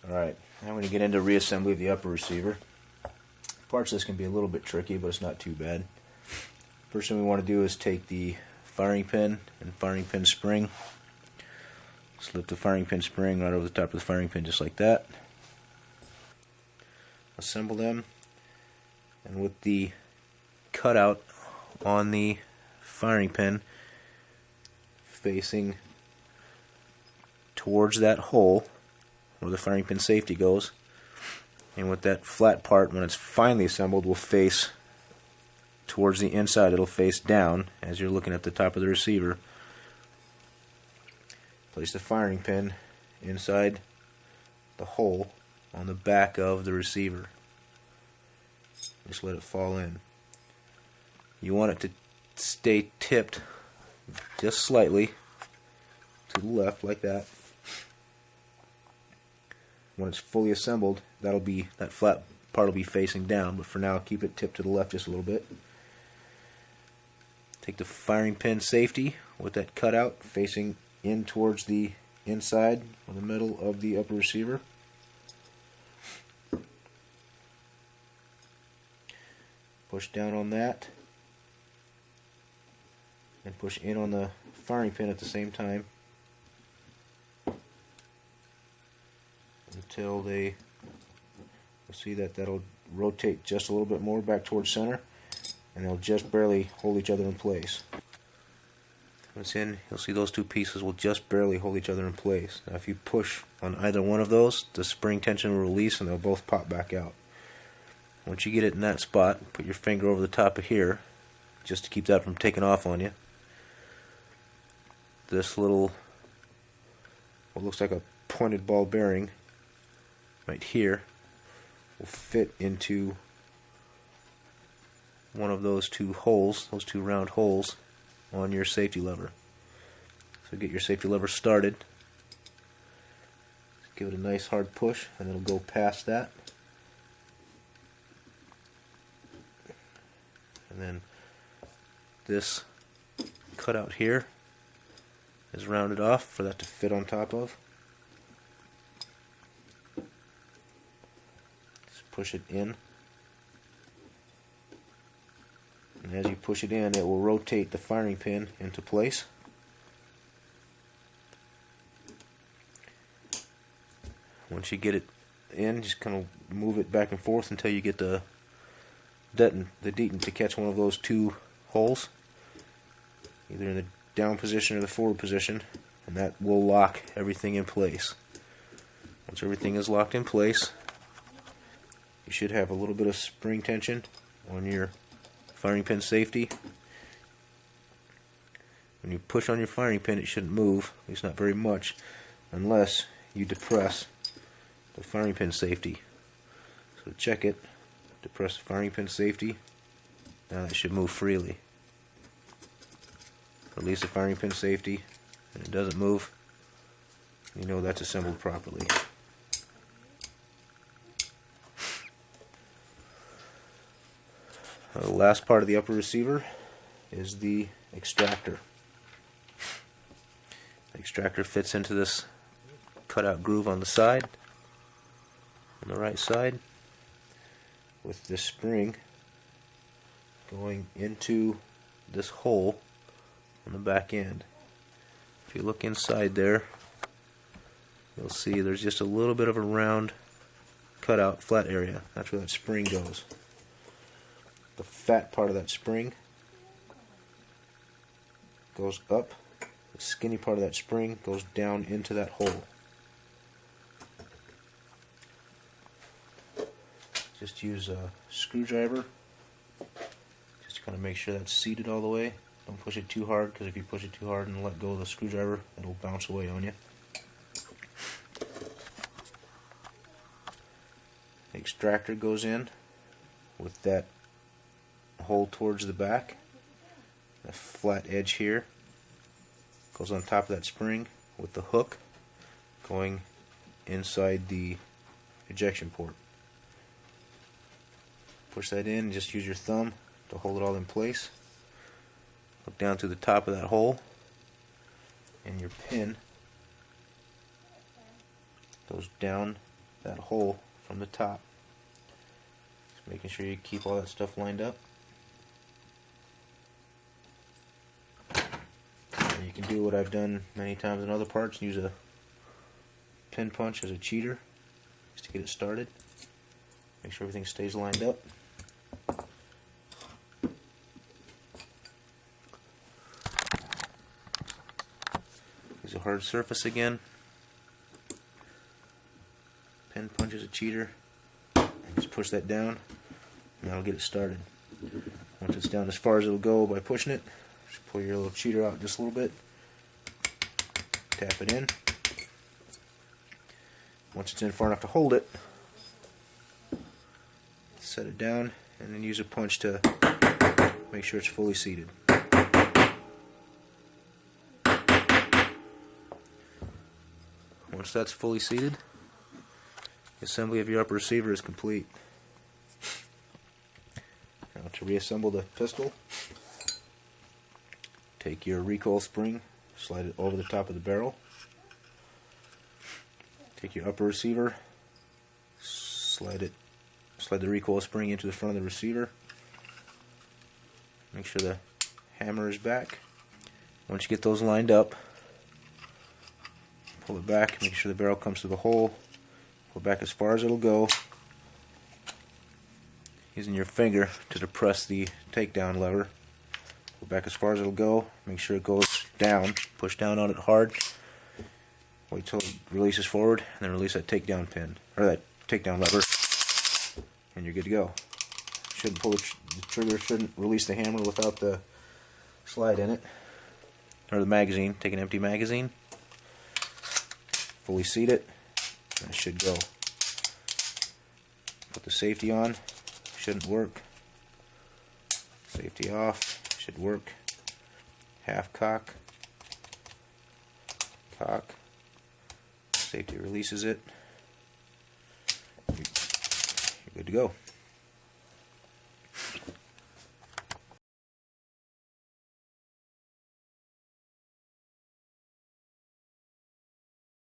Alright, now I'm going to get into reassembly of the upper receiver. Parts of this can be a little bit tricky, but it's not too bad. First thing we want to do is take the firing pin and firing pin spring. Slip the firing pin spring right over the top of the firing pin just like that. Assemble them, and with the cutout on the firing pin facing towards that hole where the firing pin safety goes, and with that flat part, when it's finally assembled, will face towards the inside. It'll face down as you're looking at the top of the receiver. Place the firing pin inside the hole on the back of the receiver. Just let it fall in. You want it to stay tipped just slightly to the left like that. When it's fully assembled, that flat part will be facing down, but for now keep it tipped to the left just a little bit. Take the firing pin safety with that cutout facing in towards the inside or the middle of the upper receiver. Push down on that and push in on the firing pin at the same time until you'll see that'll rotate just a little bit more back towards center, and they'll just barely hold each other in place. When it's in, you'll see those two pieces will just barely hold each other in place. Now if you push on either one of those, the spring tension will release and they'll both pop back out. Once you get it in that spot, put your finger over the top of here just to keep that from taking off on you. This little, what looks like a pointed ball bearing right here will fit into one of those two holes, those two round holes on your safety lever. So get your safety lever started. Give it a nice hard push and it'll go past that. And then this cutout here is rounded off for that to fit on top of. Push it in, and as you push it in, it will rotate the firing pin into place. Once you get it in, just kind of move it back and forth until you get the detent to catch one of those two holes, either in the down position or the forward position, and that will lock everything in place. Once everything is locked in place, you should have a little bit of spring tension on your firing pin safety. When you push on your firing pin, it shouldn't move, at least not very much, unless you depress the firing pin safety. So check it, depress the firing pin safety, now it should move freely. Release the firing pin safety, and it doesn't move, you know that's assembled properly. The last part of the upper receiver is the extractor. The extractor fits into this cutout groove on the side, on the right side, with this spring going into this hole on the back end. If you look inside there, you'll see there's just a little bit of a round cutout flat area. That's where that spring goes. The fat part of that spring goes up, the skinny part of that spring goes down into that hole. Just use a screwdriver just to kind of make sure that's seated all the way. Don't push it too hard, because if you push it too hard and let go of the screwdriver, it'll bounce away on you. The extractor goes in with that hole towards the back. The flat edge here goes on top of that spring with the hook going inside the ejection port. Push that in and just use your thumb to hold it all in place. Look down to the top of that hole, and your pin goes down that hole from the top. Just making sure you keep all that stuff lined up. And you can do what I've done many times in other parts, use a pin punch as a cheater just to get it started. Make sure everything stays lined up. Use a hard surface again. Pin punch as a cheater. And just push that down, and that'll get it started. Once it's down as far as it'll go by pushing it, just pull your little cheater out just a little bit. Tap it in. Once it's in far enough to hold it, set it down, and then use a punch to make sure it's fully seated. Once that's fully seated, the assembly of your upper receiver is complete. Now to reassemble the pistol, take your recoil spring, slide it over the top of the barrel. Take your upper receiver, slide the recoil spring into the front of the receiver. Make sure the hammer is back. Once you get those lined up, pull it back, make sure the barrel comes to the hole. Pull it back as far as it'll go, using your finger to depress the takedown lever. Pull it back as far as it'll go, make sure it goes down, push down on it hard. Wait till it releases forward, and then release that takedown pin, or that takedown lever, and you're good to go. Shouldn't pull the trigger, shouldn't release the hammer without the slide in it, or the magazine. Take an empty magazine, fully seat it, and it should go. Put the safety on, shouldn't work. Safety off, should work. Half cock, cock. Safety releases it. You're good to go.